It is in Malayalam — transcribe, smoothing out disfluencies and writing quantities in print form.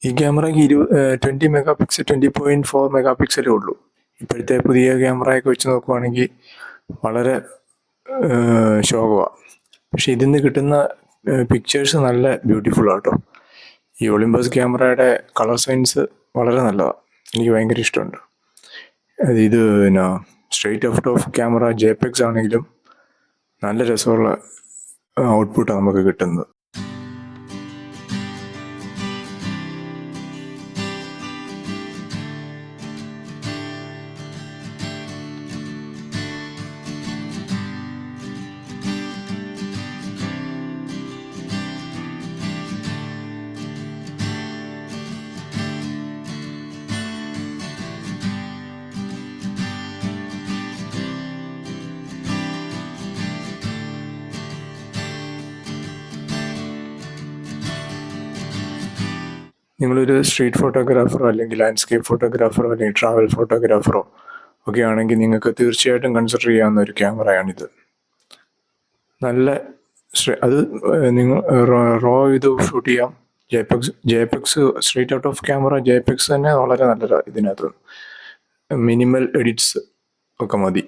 ഈ ക്യാമറയ്ക്ക് 20 മെഗാ പിക്സൽ 20.4 മെഗാ പിക്സലേ ഉള്ളൂ. ഇപ്പോഴത്തെ പുതിയ ക്യാമറയൊക്കെ വെച്ച് നോക്കുവാണെങ്കിൽ വളരെ ശോകമാണ്. പക്ഷെ ഇതിൽ നിന്ന് കിട്ടുന്ന പിക്ചേഴ്സ് നല്ല ബ്യൂട്ടിഫുൾ ആട്ടോ. ഈ ഒളിമ്പസ് ക്യാമറയുടെ കളർ സയൻസ് വളരെ നല്ലതാണ്, എനിക്ക് ഭയങ്കര ഇഷ്ടമുണ്ട്. ഇത് പിന്നെ straight out of camera JPEGs ആണെങ്കിലും നല്ല രസമുള്ള ഔട്ട്പുട്ടാണ് നമുക്ക് കിട്ടുന്നത്. നിങ്ങളൊരു സ്ട്രീറ്റ് ഫോട്ടോഗ്രാഫറോ അല്ലെങ്കിൽ ലാൻഡ്സ്കേപ്പ് ഫോട്ടോഗ്രാഫറോ അല്ലെങ്കിൽ ട്രാവൽ ഫോട്ടോഗ്രാഫറോ ഒക്കെ ആണെങ്കിൽ നിങ്ങൾക്ക് തീർച്ചയായിട്ടും കൺസിഡർ ചെയ്യാവുന്ന ഒരു ക്യാമറയാണിത്. നല്ല അത് നിങ്ങൾ റോ ഇത് ഷൂട്ട് ചെയ്യാം. JPEGs street out of camera JPEGs തന്നെ വളരെ നല്ലതാണ്. ഇതിനകത്ത് മിനിമൽ എഡിറ്റ്സ് ഒക്കെ മതി.